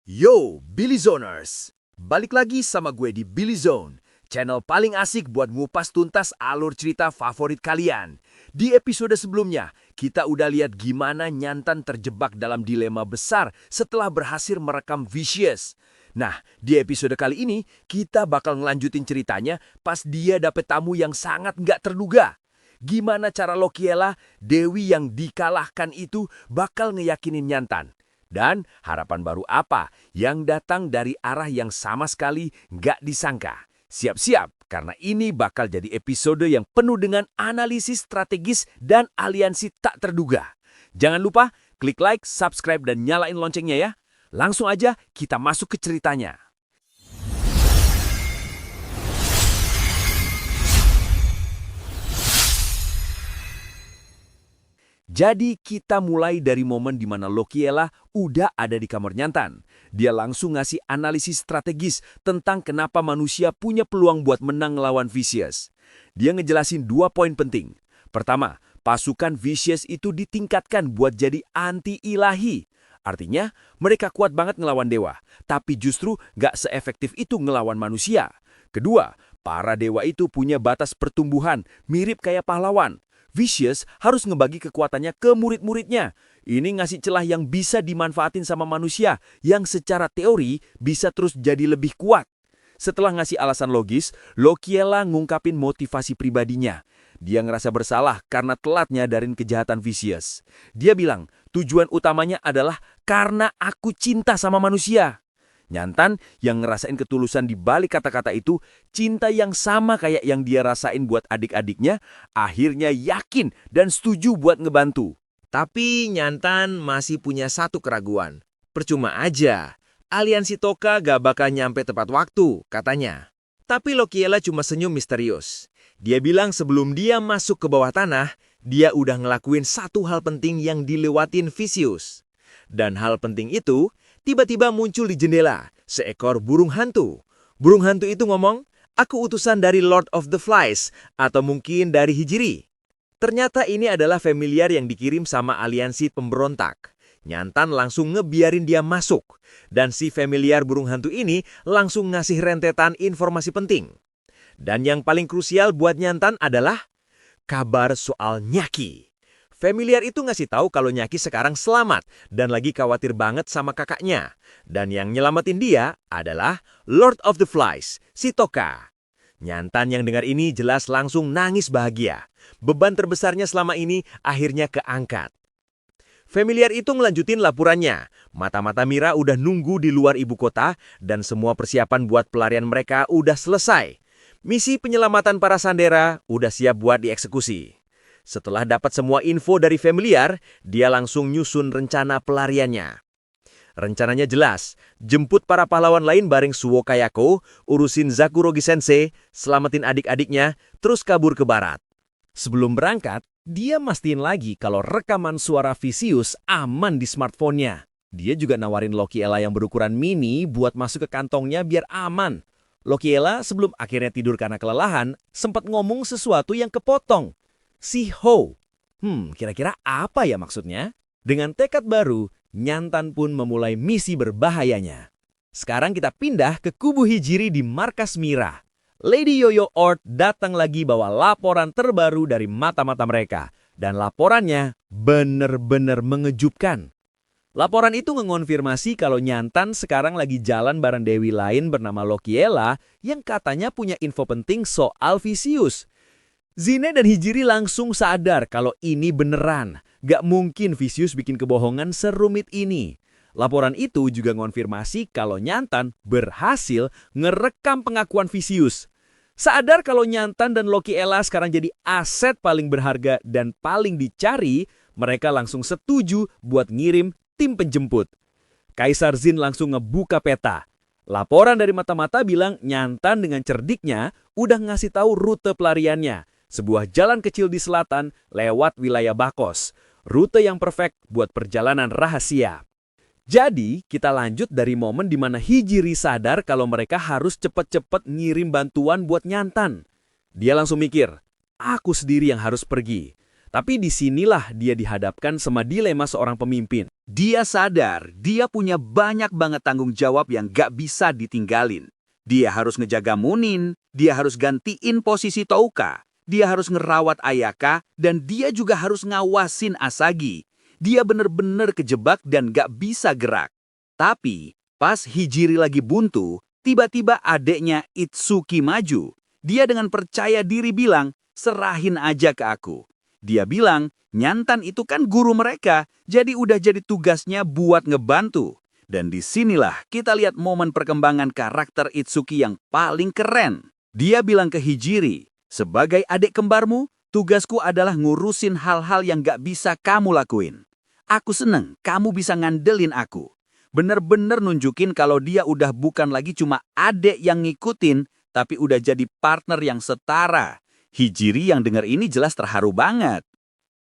Yo, Billy Zoners! Balik lagi sama gue di Billy Zone, channel paling asik buat ngupas tuntas alur cerita favorit kalian. Di episode sebelumnya, kita udah lihat gimana Nyantan terjebak dalam dilema besar setelah berhasil merekam Vicious. Nah, di episode kali ini, kita bakal ngelanjutin ceritanya pas dia dapet tamu yang sangat nggak terduga. Gimana cara Lokiela, Dewi yang dikalahkan itu bakal ngeyakinin Nyantan. Dan harapan baru apa yang datang dari arah yang sama sekali nggak disangka. Siap-siap, karena ini bakal jadi episode yang penuh dengan analisis strategis dan aliansi tak terduga. Jangan lupa klik like, subscribe, dan nyalain loncengnya ya. Langsung aja kita masuk ke ceritanya. Jadi kita mulai dari momen di mana Lokiela udah ada di kamar Nyantan. Dia langsung ngasih analisis strategis tentang kenapa manusia punya peluang buat menang ngelawan Vicious. Dia ngejelasin 2 poin penting. Pertama, pasukan Vicious itu ditingkatkan buat jadi anti-ilahi. Artinya, mereka kuat banget ngelawan dewa, tapi justru nggak seefektif itu ngelawan manusia. Kedua, para dewa itu punya batas pertumbuhan, mirip kayak pahlawan. Vicious harus ngebagi kekuatannya ke murid-muridnya. Ini ngasih celah yang bisa dimanfaatin sama manusia, yang secara teori bisa terus jadi lebih kuat. Setelah ngasih alasan logis, Lokiela ngungkapin motivasi pribadinya. Dia ngerasa bersalah karena telat nyadarin kejahatan Vicious. Dia bilang, tujuan utamanya adalah karena aku cinta sama manusia. Nyantan yang ngerasain ketulusan di balik kata-kata itu, cinta yang sama kayak yang dia rasain buat adik-adiknya, akhirnya yakin dan setuju buat ngebantu. Tapi Nyantan masih punya satu keraguan. Percuma aja, aliansi Toka gak bakal nyampe tepat waktu, katanya. Tapi Lokiela cuma senyum misterius. Dia bilang sebelum dia masuk ke bawah tanah, dia udah ngelakuin satu hal penting yang dilewatin Vicious. Dan hal penting itu tiba-tiba muncul di jendela, seekor burung hantu. Burung hantu itu ngomong, aku utusan dari Lord of the Flies, atau mungkin dari Hijri. Ternyata ini adalah familiar yang dikirim sama aliansi pemberontak. Nyantan langsung ngebiarin dia masuk, dan si familiar burung hantu ini langsung ngasih rentetan informasi penting. Dan yang paling krusial buat Nyantan adalah kabar soal Nyaki. Familiar itu ngasih tahu kalau Nyaki sekarang selamat dan lagi khawatir banget sama kakaknya. Dan yang nyelamatin dia adalah Lord of the Flies, si Toka. Nyantan yang dengar ini jelas langsung nangis bahagia. Beban terbesarnya selama ini akhirnya keangkat. Familiar itu ngelanjutin laporannya. Mata-mata Mira udah nunggu di luar ibu kota dan semua persiapan buat pelarian mereka udah selesai. Misi penyelamatan para Sandera udah siap buat dieksekusi. Setelah dapat semua info dari familiar, dia langsung nyusun rencana pelariannya. Rencananya jelas, jemput para pahlawan lain bareng Suwo Kayako, urusin Zakurogi Sensei, selamatin adik-adiknya, terus kabur ke barat. Sebelum berangkat, dia mastiin lagi kalau rekaman suara Vicious aman di smartphone-nya. Dia juga nawarin Lokiela yang berukuran mini buat masuk ke kantongnya biar aman. Lokiela sebelum akhirnya tidur karena kelelahan, sempat ngomong sesuatu yang kepotong. Si Ho. Kira-kira apa ya maksudnya? Dengan tekad baru, Nyantan pun memulai misi berbahayanya. Sekarang kita pindah ke kubu Hijri di markas Mira. Lady Yoyo Ort datang lagi bawa laporan terbaru dari mata-mata mereka. Dan laporannya bener-bener mengejutkan. Laporan itu mengonfirmasi kalau Nyantan sekarang lagi jalan bareng Dewi lain bernama Lokiela yang katanya punya info penting soal Vicious. Zine dan Hijri langsung sadar kalau ini beneran. Gak mungkin Vicious bikin kebohongan serumit ini. Laporan itu juga ngonfirmasi kalau Nyantan berhasil ngerekam pengakuan Vicious. Sadar kalau Nyantan dan Lokiela sekarang jadi aset paling berharga dan paling dicari, mereka langsung setuju buat ngirim tim penjemput. Kaisar Zin langsung ngebuka peta. Laporan dari mata-mata bilang Nyantan dengan cerdiknya udah ngasih tahu rute pelariannya. Sebuah jalan kecil di selatan lewat wilayah Bakos. Rute yang perfect buat perjalanan rahasia. Jadi, kita lanjut dari momen di mana Hijri sadar kalau mereka harus cepet-cepet ngirim bantuan buat Nyantan. Dia langsung mikir, aku sendiri yang harus pergi. Tapi disinilah dia dihadapkan sama dilema seorang pemimpin. Dia sadar dia punya banyak banget tanggung jawab yang gak bisa ditinggalin. Dia harus ngejaga Munin, dia harus gantiin posisi Touka, dia harus ngerawat Ayaka, dan dia juga harus ngawasin Asagi. Dia bener-bener kejebak dan gak bisa gerak. Tapi pas Hijiri lagi buntu, tiba-tiba adeknya Itsuki maju. Dia dengan percaya diri bilang, "Serahin aja ke aku." Dia bilang, Nyantan itu kan guru mereka, jadi udah jadi tugasnya buat ngebantu. Dan disinilah kita lihat momen perkembangan karakter Itsuki yang paling keren. Dia bilang ke Hijiri, "Sebagai adik kembarmu, tugasku adalah ngurusin hal-hal yang gak bisa kamu lakuin. Aku seneng kamu bisa ngandelin aku." Bener-bener nunjukin kalau dia udah bukan lagi cuma adik yang ngikutin, tapi udah jadi partner yang setara. Hijiri yang dengar ini jelas terharu banget.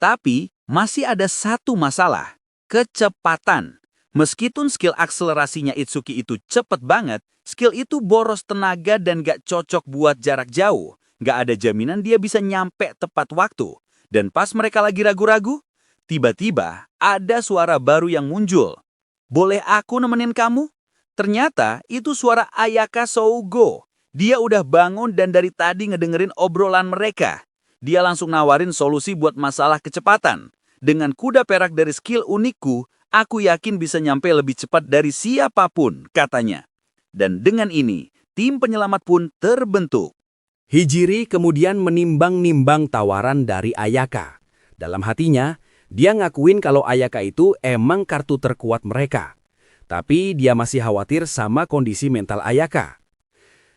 Tapi masih ada satu masalah, kecepatan. Meskipun skill akselerasinya Itsuki itu cepet banget, skill itu boros tenaga dan gak cocok buat jarak jauh. Gak ada jaminan dia bisa nyampe tepat waktu. Dan pas mereka lagi ragu-ragu, tiba-tiba ada suara baru yang muncul. "Boleh aku nemenin kamu?" Ternyata itu suara Ayaka Sougo. Dia udah bangun dan dari tadi ngedengerin obrolan mereka. Dia langsung nawarin solusi buat masalah kecepatan. "Dengan kuda perak dari skill unikku, aku yakin bisa nyampe lebih cepat dari siapapun," katanya. Dan dengan ini, tim penyelamat pun terbentuk. Hijiri kemudian menimbang-nimbang tawaran dari Ayaka. Dalam hatinya, dia ngakuin kalau Ayaka itu emang kartu terkuat mereka. Tapi dia masih khawatir sama kondisi mental Ayaka.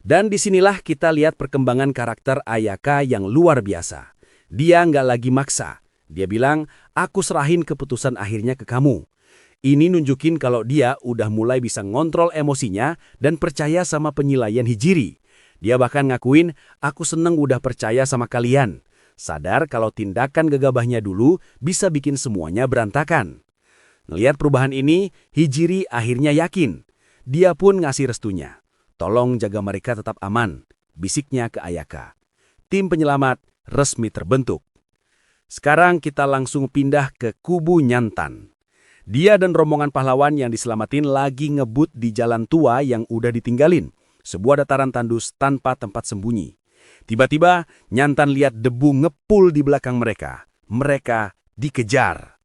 Dan disinilah kita lihat perkembangan karakter Ayaka yang luar biasa. Dia nggak lagi maksa. Dia bilang, "Aku serahin keputusan akhirnya ke kamu." Ini nunjukin kalau dia udah mulai bisa ngontrol emosinya dan percaya sama penilaian Hijiri. Dia bahkan ngakuin, "Aku seneng udah percaya sama kalian." Sadar kalau tindakan gegabahnya dulu bisa bikin semuanya berantakan. Ngelihat perubahan ini, Hijiri akhirnya yakin. Dia pun ngasih restunya. "Tolong jaga mereka tetap aman," bisiknya ke Ayaka. Tim penyelamat resmi terbentuk. Sekarang kita langsung pindah ke kubu Nyantan. Dia dan rombongan pahlawan yang diselamatin lagi ngebut di jalan tua yang udah ditinggalin. Sebuah dataran tandus tanpa tempat sembunyi. Tiba-tiba, Nyantan lihat debu ngepul di belakang mereka. Mereka dikejar.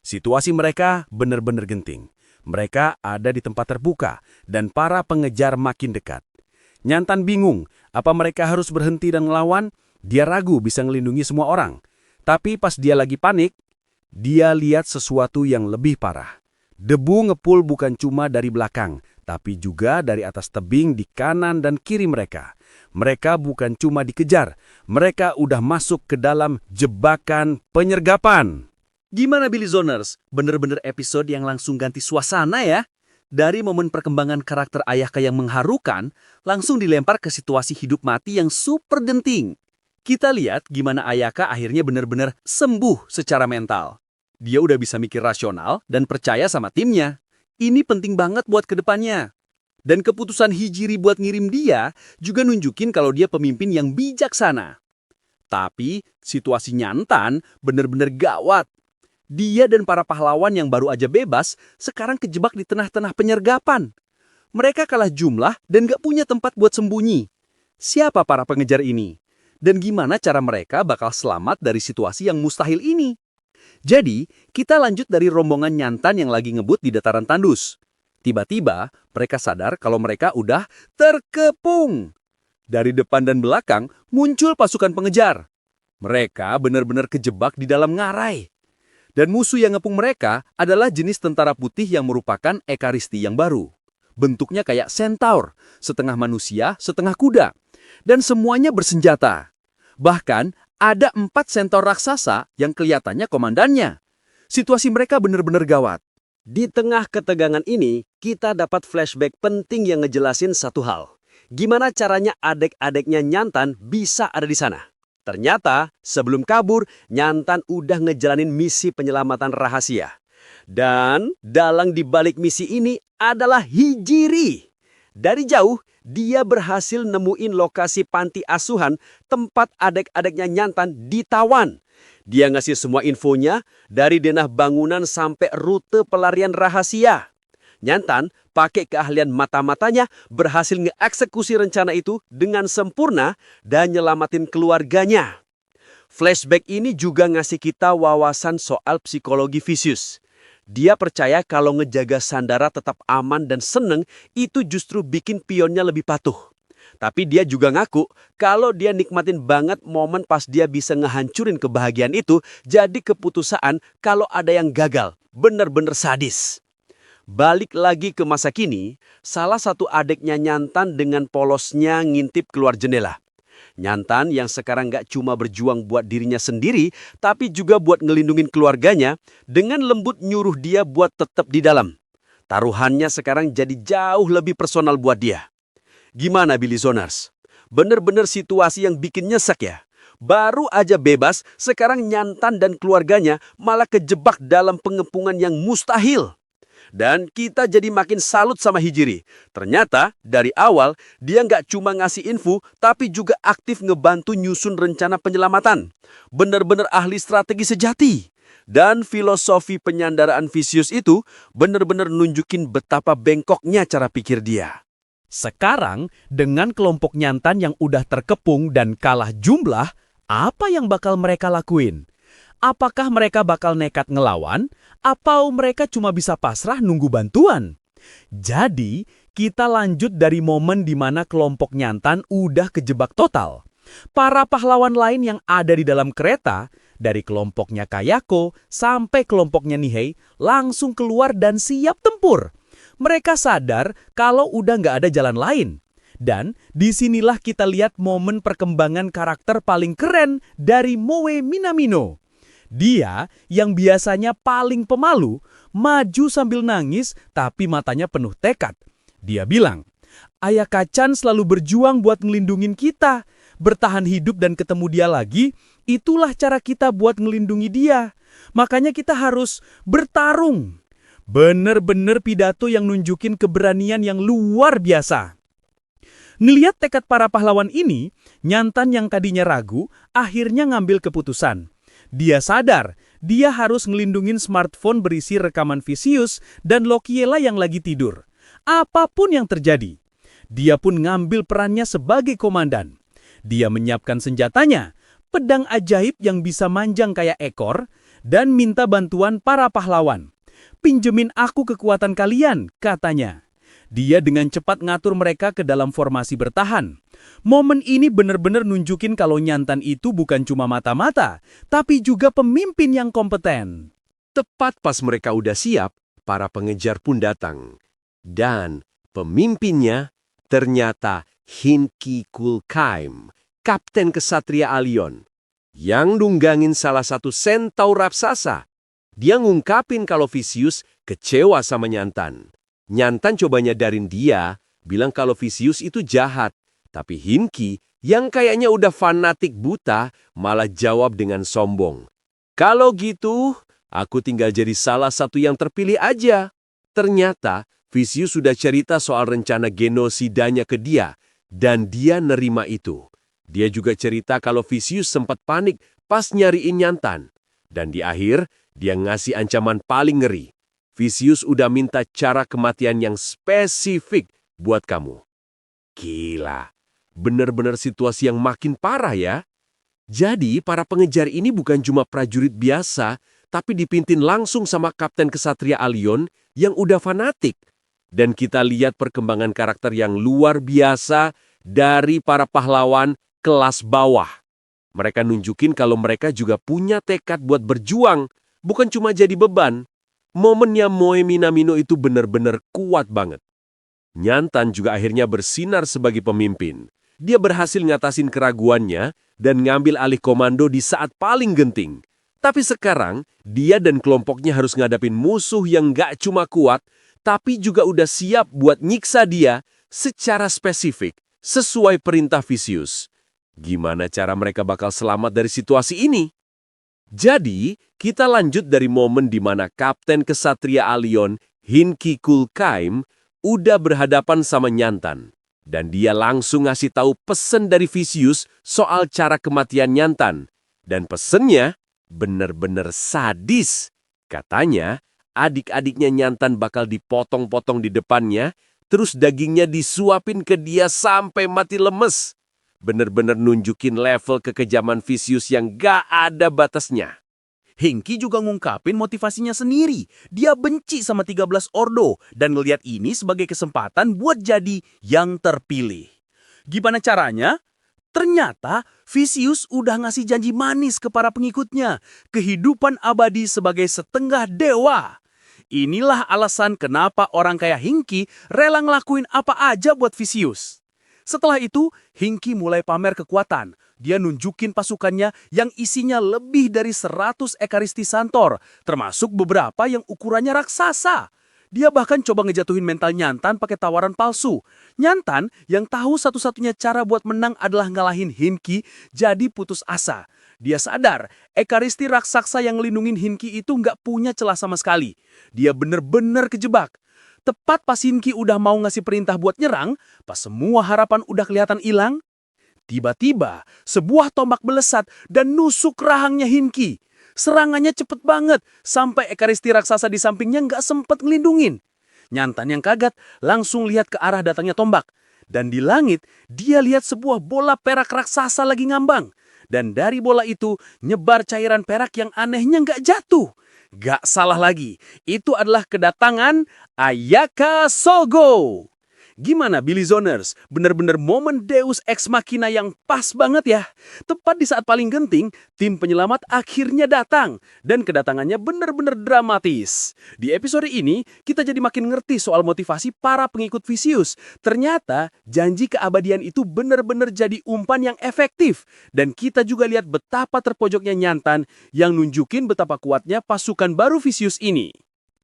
Situasi mereka benar-benar genting. Mereka ada di tempat terbuka, dan para pengejar makin dekat. Nyantan bingung, apa mereka harus berhenti dan ngelawan? Dia ragu bisa ngelindungi semua orang. Tapi pas dia lagi panik, dia lihat sesuatu yang lebih parah. Debu ngepul bukan cuma dari belakang, tapi juga dari atas tebing di kanan dan kiri mereka. Mereka bukan cuma dikejar, mereka udah masuk ke dalam jebakan penyergapan. Gimana Billy Zoners? Bener-bener episode yang langsung ganti suasana ya. Dari momen perkembangan karakter Ayaka yang mengharukan, langsung dilempar ke situasi hidup mati yang super genting. Kita lihat gimana Ayaka akhirnya bener-bener sembuh secara mental. Dia udah bisa mikir rasional dan percaya sama timnya. Ini penting banget buat kedepannya. Dan keputusan Hijiri buat ngirim dia juga nunjukin kalau dia pemimpin yang bijaksana. Tapi situasi Nyantan bener-bener gawat. Dia dan para pahlawan yang baru aja bebas sekarang kejebak di tengah-tengah penyergapan. Mereka kalah jumlah dan gak punya tempat buat sembunyi. Siapa para pengejar ini? Dan gimana cara mereka bakal selamat dari situasi yang mustahil ini? Jadi, kita lanjut dari rombongan Nyantan yang lagi ngebut di dataran tandus. Tiba-tiba, mereka sadar kalau mereka udah terkepung. Dari depan dan belakang muncul pasukan pengejar. Mereka benar-benar kejebak di dalam ngarai. Dan musuh yang ngepung mereka adalah jenis tentara putih yang merupakan Ekaristi yang baru. Bentuknya kayak centaur, setengah manusia, setengah kuda. Dan semuanya bersenjata. Bahkan ada 4 centaur raksasa yang kelihatannya komandannya. Situasi mereka benar-benar gawat. Di tengah ketegangan ini, kita dapat flashback penting yang ngejelasin satu hal. Gimana caranya adik-adiknya Nyantan bisa ada di sana? Ternyata, sebelum kabur, Nyantan udah ngejalanin misi penyelamatan rahasia. Dan dalang di balik misi ini adalah Hijiri. Dari jauh, dia berhasil nemuin lokasi panti asuhan tempat adik-adiknya Nyantan ditawan. Dia ngasih semua infonya dari denah bangunan sampai rute pelarian rahasia. Nyantan pakai keahlian mata-matanya berhasil ngeeksekusi rencana itu dengan sempurna dan nyelamatin keluarganya. Flashback ini juga ngasih kita wawasan soal psikologi Vicious. Dia percaya kalau ngejaga Sandara tetap aman dan seneng itu justru bikin pionnya lebih patuh. Tapi dia juga ngaku kalau dia nikmatin banget momen pas dia bisa ngehancurin kebahagiaan itu jadi keputusaan kalau ada yang gagal. Bener-bener sadis. Balik lagi ke masa kini, salah satu adiknya Nyantan dengan polosnya ngintip keluar jendela. Nyantan yang sekarang gak cuma berjuang buat dirinya sendiri, tapi juga buat ngelindungin keluarganya, dengan lembut nyuruh dia buat tetap di dalam. Taruhannya sekarang jadi jauh lebih personal buat dia. Gimana Billy Zoners? Bener-bener situasi yang bikin nyesek ya? Baru aja bebas, sekarang Nyantan dan keluarganya malah kejebak dalam pengepungan yang mustahil. Dan kita jadi makin salut sama Hijiri. Ternyata dari awal dia nggak cuma ngasih info, tapi juga aktif ngebantu nyusun rencana penyelamatan. Bener-bener ahli strategi sejati. Dan filosofi penyandaraan Vicious itu bener-bener nunjukin betapa bengkoknya cara pikir dia. Sekarang, dengan kelompok Nyantan yang udah terkepung dan kalah jumlah, apa yang bakal mereka lakuin? Apakah mereka bakal nekat ngelawan, atau mereka cuma bisa pasrah nunggu bantuan? Jadi, kita lanjut dari momen di mana kelompok Nyantan udah kejebak total. Para pahlawan lain yang ada di dalam kereta, dari kelompoknya Kayako sampai kelompoknya Nihei, langsung keluar dan siap tempur. Mereka sadar kalau udah nggak ada jalan lain. Dan disinilah kita lihat momen perkembangan karakter paling keren dari Moe Minamino. Dia yang biasanya paling pemalu, maju sambil nangis tapi matanya penuh tekad. Dia bilang, Ayaka-chan selalu berjuang buat ngelindungin kita. Bertahan hidup dan ketemu dia lagi, itulah cara kita buat ngelindungi dia. Makanya kita harus bertarung. Bener-bener pidato yang nunjukin keberanian yang luar biasa. Ngeliat tekad para pahlawan ini, Nyantan yang tadinya ragu, akhirnya ngambil keputusan. Dia sadar, dia harus ngelindungin smartphone berisi rekaman Vicious dan Lokiela yang lagi tidur. Apapun yang terjadi, dia pun ngambil perannya sebagai komandan. Dia menyiapkan senjatanya, pedang ajaib yang bisa manjang kayak ekor, dan minta bantuan para pahlawan. Pinjemin aku kekuatan kalian, katanya. Dia dengan cepat ngatur mereka ke dalam formasi bertahan. Momen ini benar-benar nunjukin kalau Nyantan itu bukan cuma mata-mata, tapi juga pemimpin yang kompeten. Tepat pas mereka udah siap, para pengejar pun datang. Dan pemimpinnya ternyata Hinki Kulkaim, Kapten Kesatria Alion, yang nunggangin salah satu centaur raksasa. Dia ngungkapin kalau Vicious kecewa sama Nyantan. Nyantan coba nyadarin dia, bilang kalau Vicious itu jahat. Tapi Hinki, yang kayaknya udah fanatik buta, malah jawab dengan sombong. Kalau gitu, aku tinggal jadi salah satu yang terpilih aja. Ternyata, Vicious sudah cerita soal rencana genosidanya ke dia, dan dia nerima itu. Dia juga cerita kalau Vicious sempat panik pas nyariin Nyantan. Dan di akhir, dia ngasih ancaman paling ngeri. Vicious udah minta cara kematian yang spesifik buat kamu. Gila, bener-bener situasi yang makin parah ya. Jadi, para pengejar ini bukan cuma prajurit biasa, tapi dipimpin langsung sama Kapten Kesatria Alion yang udah fanatik. Dan kita lihat perkembangan karakter yang luar biasa dari para pahlawan kelas bawah. Mereka nunjukin kalau mereka juga punya tekad buat berjuang, bukan cuma jadi beban. Momennya Moe Minamino itu benar-benar kuat banget. Nyantan juga akhirnya bersinar sebagai pemimpin. Dia berhasil ngatasin keraguannya dan ngambil alih komando di saat paling genting. Tapi sekarang, dia dan kelompoknya harus ngadapin musuh yang gak cuma kuat, tapi juga udah siap buat nyiksa dia secara spesifik, sesuai perintah Vicious. Gimana cara mereka bakal selamat dari situasi ini? Jadi, kita lanjut dari momen di mana Kapten Kesatria Alion, Hinki Kulkaim, udah berhadapan sama Nyantan. Dan dia langsung ngasih tahu pesen dari Vicious soal cara kematian Nyantan. Dan pesennya bener-bener sadis. Katanya, adik-adiknya Nyantan bakal dipotong-potong di depannya, terus dagingnya disuapin ke dia sampai mati lemes. Bener-bener nunjukin level kekejaman Vicious yang gak ada batasnya. Hengki juga ngungkapin motivasinya sendiri. Dia benci sama 13 Ordo dan ngelihat ini sebagai kesempatan buat jadi yang terpilih. Gimana caranya? Ternyata Vicious udah ngasih janji manis ke para pengikutnya, kehidupan abadi sebagai setengah dewa. Inilah alasan kenapa orang kayak Hengki rela ngelakuin apa aja buat Vicious. Setelah itu, Hengki mulai pamer kekuatan. Dia nunjukin pasukannya yang isinya lebih dari 100 Ekaristi Santor, termasuk beberapa yang ukurannya raksasa. Dia bahkan coba ngejatuhin mental Nyantan pakai tawaran palsu. Nyantan yang tahu satu-satunya cara buat menang adalah ngalahin Hengki, jadi putus asa. Dia sadar, Ekaristi raksasa yang ngelindungin Hengki itu nggak punya celah sama sekali. Dia bener-bener kejebak. Tepat pas Hengki udah mau ngasih perintah buat nyerang, pas semua harapan udah kelihatan hilang, tiba-tiba sebuah tombak melesat dan nusuk rahangnya Hengki. Serangannya cepet banget, sampai Ekaristi raksasa di sampingnya nggak sempet ngelindungin. Nyantan yang kaget langsung lihat ke arah datangnya tombak. Dan di langit, dia lihat sebuah bola perak raksasa lagi ngambang. Dan dari bola itu, nyebar cairan perak yang anehnya nggak jatuh. Gak salah lagi, itu adalah kedatangan Ayaka Sogo. Gimana Billy Zoners? Bener-bener momen Deus Ex Machina yang pas banget ya. Tepat di saat paling genting, tim penyelamat akhirnya datang. Dan kedatangannya bener-bener dramatis. Di episode ini, kita jadi makin ngerti soal motivasi para pengikut Vicious. Ternyata, janji keabadian itu bener-bener jadi umpan yang efektif. Dan kita juga lihat betapa terpojoknya Nyantan yang nunjukin betapa kuatnya pasukan baru Vicious ini.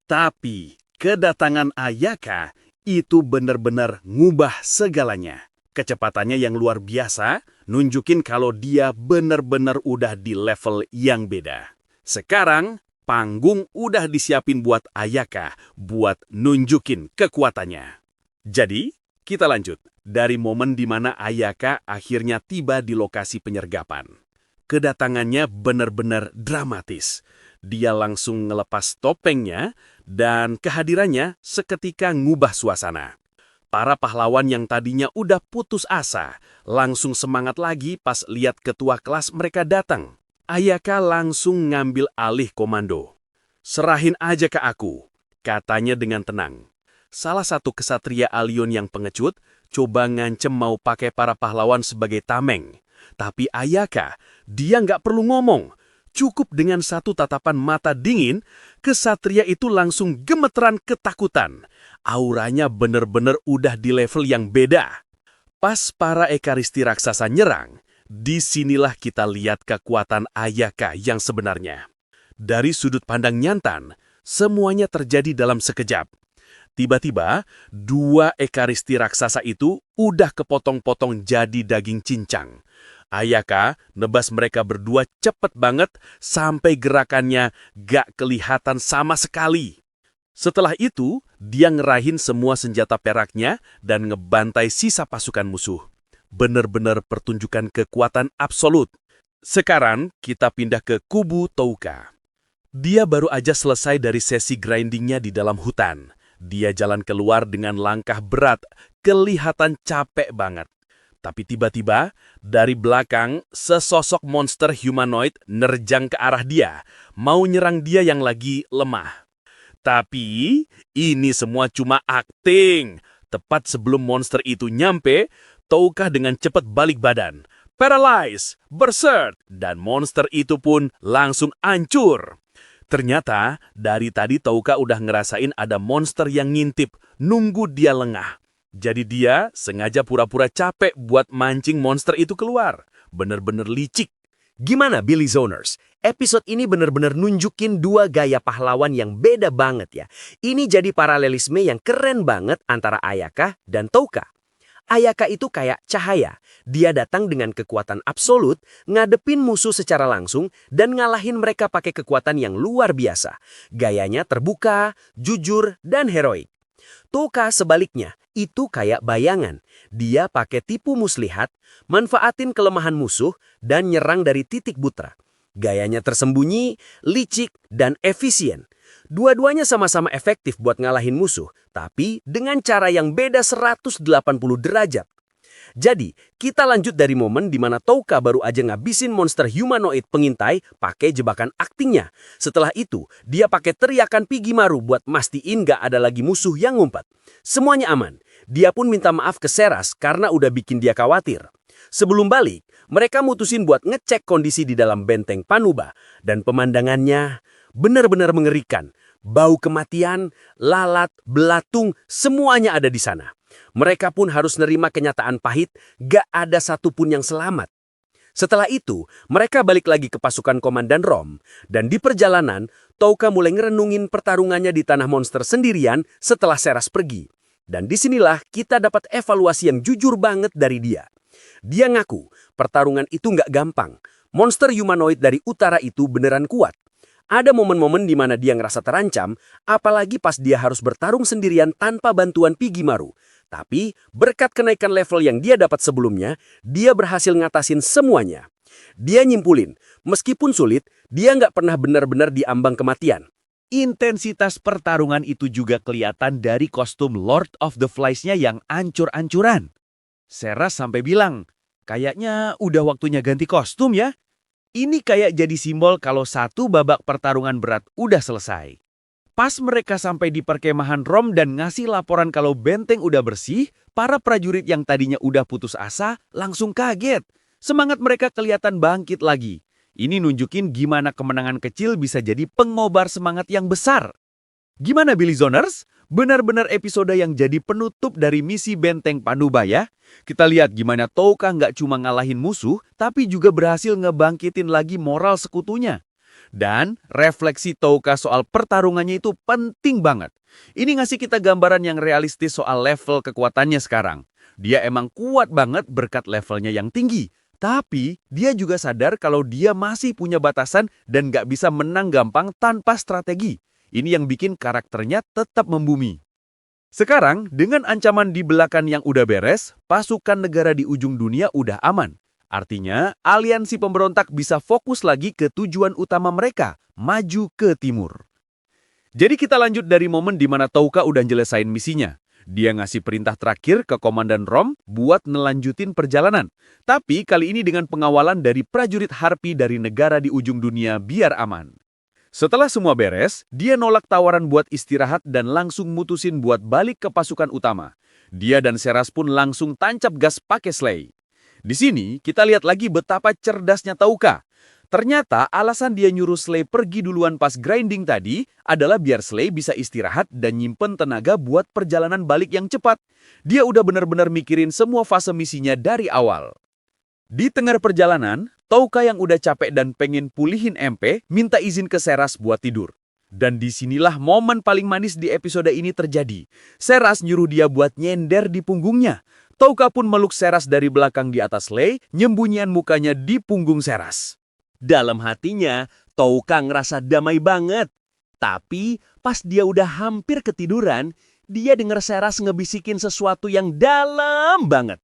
Tapi, kedatangan Ayaka itu benar-benar ngubah segalanya. Kecepatannya yang luar biasa, nunjukin kalau dia benar-benar udah di level yang beda. Sekarang, panggung udah disiapin buat Ayaka, buat nunjukin kekuatannya. Jadi, kita lanjut dari momen di mana Ayaka akhirnya tiba di lokasi penyergapan. Kedatangannya benar-benar dramatis. Dia langsung ngelepas topengnya dan kehadirannya seketika ngubah suasana. Para pahlawan yang tadinya udah putus asa langsung semangat lagi pas lihat ketua kelas mereka datang. Ayaka langsung ngambil alih komando. "Serahin aja ke aku," katanya dengan tenang. Salah satu kesatria Alyon yang pengecut coba ngancem mau pakai para pahlawan sebagai tameng. Tapi Ayaka, dia nggak perlu ngomong. Cukup dengan satu tatapan mata dingin, kesatria itu langsung gemeteran ketakutan. Auranya bener-bener udah di level yang beda. Pas para Ekaristi raksasa nyerang, disinilah kita lihat kekuatan Ayaka yang sebenarnya. Dari sudut pandang Nyantan, semuanya terjadi dalam sekejap. Tiba-tiba, 2 Ekaristi raksasa itu udah kepotong-potong jadi daging cincang. Ayaka nebas mereka berdua cepet banget sampai gerakannya gak kelihatan sama sekali. Setelah itu, dia ngerahin semua senjata peraknya dan ngebantai sisa pasukan musuh. Bener-bener pertunjukan kekuatan absolut. Sekarang kita pindah ke kubu Touka. Dia baru aja selesai dari sesi grindingnya di dalam hutan. Dia jalan keluar dengan langkah berat, kelihatan capek banget. Tapi tiba-tiba, dari belakang, sesosok monster humanoid nerjang ke arah dia, mau nyerang dia yang lagi lemah. Tapi, ini semua cuma akting. Tepat sebelum monster itu nyampe, Touka dengan cepat balik badan. Paralyze, berserk, dan monster itu pun langsung hancur. Ternyata, dari tadi Touka udah ngerasain ada monster yang ngintip, nunggu dia lengah. Jadi dia sengaja pura-pura capek buat mancing monster itu keluar. Bener-bener licik. Gimana Billy Zoners? Episode ini bener-bener nunjukin 2 gaya pahlawan yang beda banget ya. Ini jadi paralelisme yang keren banget antara Ayaka dan Touka. Ayaka itu kayak cahaya. Dia datang dengan kekuatan absolut, ngadepin musuh secara langsung, dan ngalahin mereka pakai kekuatan yang luar biasa. Gayanya terbuka, jujur, dan heroik. Touka sebaliknya, itu kayak bayangan. Dia pakai tipu muslihat, manfaatin kelemahan musuh, dan nyerang dari titik butra. Gayanya tersembunyi, licik, dan efisien. Dua-duanya sama-sama efektif buat ngalahin musuh, tapi dengan cara yang beda 180 derajat. Jadi, kita lanjut dari momen di mana Touka baru aja ngabisin monster humanoid pengintai pakai jebakan aktingnya. Setelah itu, dia pakai teriakan Pigimaru buat mastiin gak ada lagi musuh yang ngumpet. Semuanya aman. Dia pun minta maaf ke Seras karena udah bikin dia khawatir. Sebelum balik, mereka mutusin buat ngecek kondisi di dalam benteng Panuba. Dan pemandangannya benar-benar mengerikan. Bau kematian, lalat, belatung, semuanya ada di sana. Mereka pun harus nerima kenyataan pahit, gak ada satupun yang selamat. Setelah itu, mereka balik lagi ke pasukan Komandan Rom, dan di perjalanan, Touka mulai ngerenungin pertarungannya di tanah monster sendirian setelah Seras pergi. Dan disinilah kita dapat evaluasi yang jujur banget dari dia. Dia ngaku, pertarungan itu gak gampang. Monster humanoid dari utara itu beneran kuat. Ada momen-momen di mana dia ngerasa terancam, apalagi pas dia harus bertarung sendirian tanpa bantuan Pigimaru. Tapi, berkat kenaikan level yang dia dapat sebelumnya, dia berhasil ngatasin semuanya. Dia nyimpulin, meskipun sulit, dia nggak pernah benar-benar diambang kematian. Intensitas pertarungan itu juga kelihatan dari kostum Lord of the Flies-nya yang ancur-ancuran. Seras sampai bilang, kayaknya udah waktunya ganti kostum ya. Ini kayak jadi simbol kalau satu babak pertarungan berat udah selesai. Pas mereka sampai di perkemahan Rom dan ngasih laporan kalau benteng udah bersih, para prajurit yang tadinya udah putus asa langsung kaget. Semangat mereka kelihatan bangkit lagi. Ini nunjukin gimana kemenangan kecil bisa jadi pengobar semangat yang besar. Gimana Billy Zoners? Benar-benar episode yang jadi penutup dari misi benteng Panuba ya. Kita lihat gimana Touka nggak cuma ngalahin musuh, tapi juga berhasil ngebangkitin lagi moral sekutunya. Dan refleksi Touka soal pertarungannya itu penting banget. Ini ngasih kita gambaran yang realistis soal level kekuatannya sekarang. Dia emang kuat banget berkat levelnya yang tinggi. Tapi dia juga sadar kalau dia masih punya batasan dan nggak bisa menang gampang tanpa strategi. Ini yang bikin karakternya tetap membumi. Sekarang, dengan ancaman di belakang yang udah beres, pasukan negara di ujung dunia udah aman. Artinya, aliansi pemberontak bisa fokus lagi ke tujuan utama mereka, maju ke timur. Jadi kita lanjut dari momen di mana Touka udah nyelesain misinya. Dia ngasih perintah terakhir ke Komandan Rom buat nelanjutin perjalanan. Tapi kali ini dengan pengawalan dari prajurit Harpi dari negara di ujung dunia biar aman. Setelah semua beres, dia nolak tawaran buat istirahat dan langsung mutusin buat balik ke pasukan utama. Dia dan Seras pun langsung tancap gas pakai Slay. Di sini, kita lihat lagi betapa cerdasnya Touka. Ternyata alasan dia nyuruh Slay pergi duluan pas grinding tadi adalah biar Slay bisa istirahat dan nyimpen tenaga buat perjalanan balik yang cepat. Dia udah benar-benar mikirin semua fase misinya dari awal. Di tengah perjalanan, Touka yang udah capek dan pengen pulihin MP, minta izin ke Seras buat tidur. Dan disinilah momen paling manis di episode ini terjadi. Seras nyuruh dia buat nyender di punggungnya. Touka pun meluk Seras dari belakang di atas Slay, nyembunyian mukanya di punggung Seras. Dalam hatinya, Touka ngerasa damai banget. Tapi pas dia udah hampir ketiduran, dia denger Seras ngebisikin sesuatu yang dalam banget.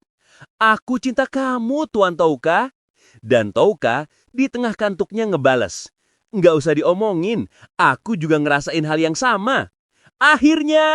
Aku cinta kamu, Tuan Touka. Dan Touka di tengah kantuknya ngebales. Nggak usah diomongin, aku juga ngerasain hal yang sama. Akhirnya,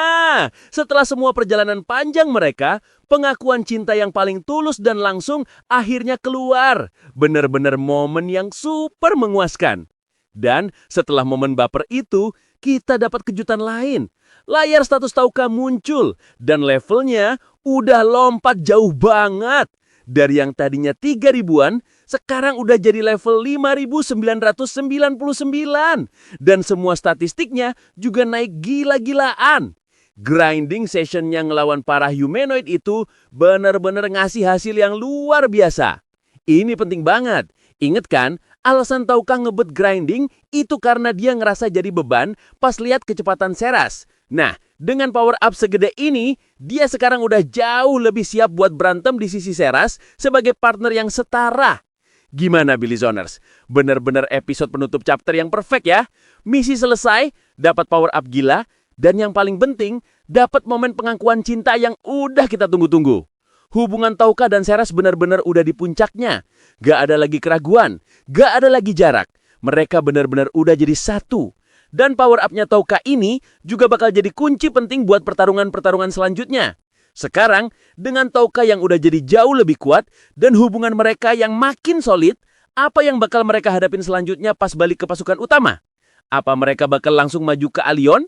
setelah semua perjalanan panjang mereka, pengakuan cinta yang paling tulus dan langsung akhirnya keluar. Bener-bener momen yang super memuaskan. Dan setelah momen baper itu, kita dapat kejutan lain. Layar status Touka muncul, dan levelnya udah lompat jauh banget. Dari yang tadinya 3.000-an, sekarang udah jadi level 5.999. Dan semua statistiknya juga naik gila-gilaan. Grinding session yang ngelawan para humanoid itu benar-benar ngasih hasil yang luar biasa. Ini penting banget. Ingat kan, alasan Touka ngebet grinding itu karena dia ngerasa jadi beban pas lihat kecepatan Seras. Nah, dengan power up segede ini, dia sekarang udah jauh lebih siap buat berantem di sisi Seras sebagai partner yang setara. Gimana Billy Zoners? Bener-bener episode penutup chapter yang perfect ya. Misi selesai, dapat power up gila, Dan yang paling penting, dapat momen pengakuan cinta yang udah kita tunggu-tunggu. Hubungan Touka dan Seras benar-benar udah di puncaknya. Gak ada lagi keraguan, gak ada lagi jarak. Mereka benar-benar udah jadi satu. Dan power up-nya Touka ini juga bakal jadi kunci penting buat pertarungan-pertarungan selanjutnya. Sekarang, dengan Touka yang udah jadi jauh lebih kuat dan hubungan mereka yang makin solid, apa yang bakal mereka hadapin selanjutnya pas balik ke pasukan utama? Apa mereka bakal langsung maju ke Allion?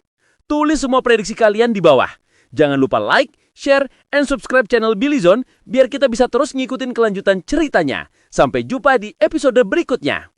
Tulis semua prediksi kalian di bawah. Jangan lupa like, share, and subscribe channel Billy Zone biar kita bisa terus ngikutin kelanjutan ceritanya. Sampai jumpa di episode berikutnya.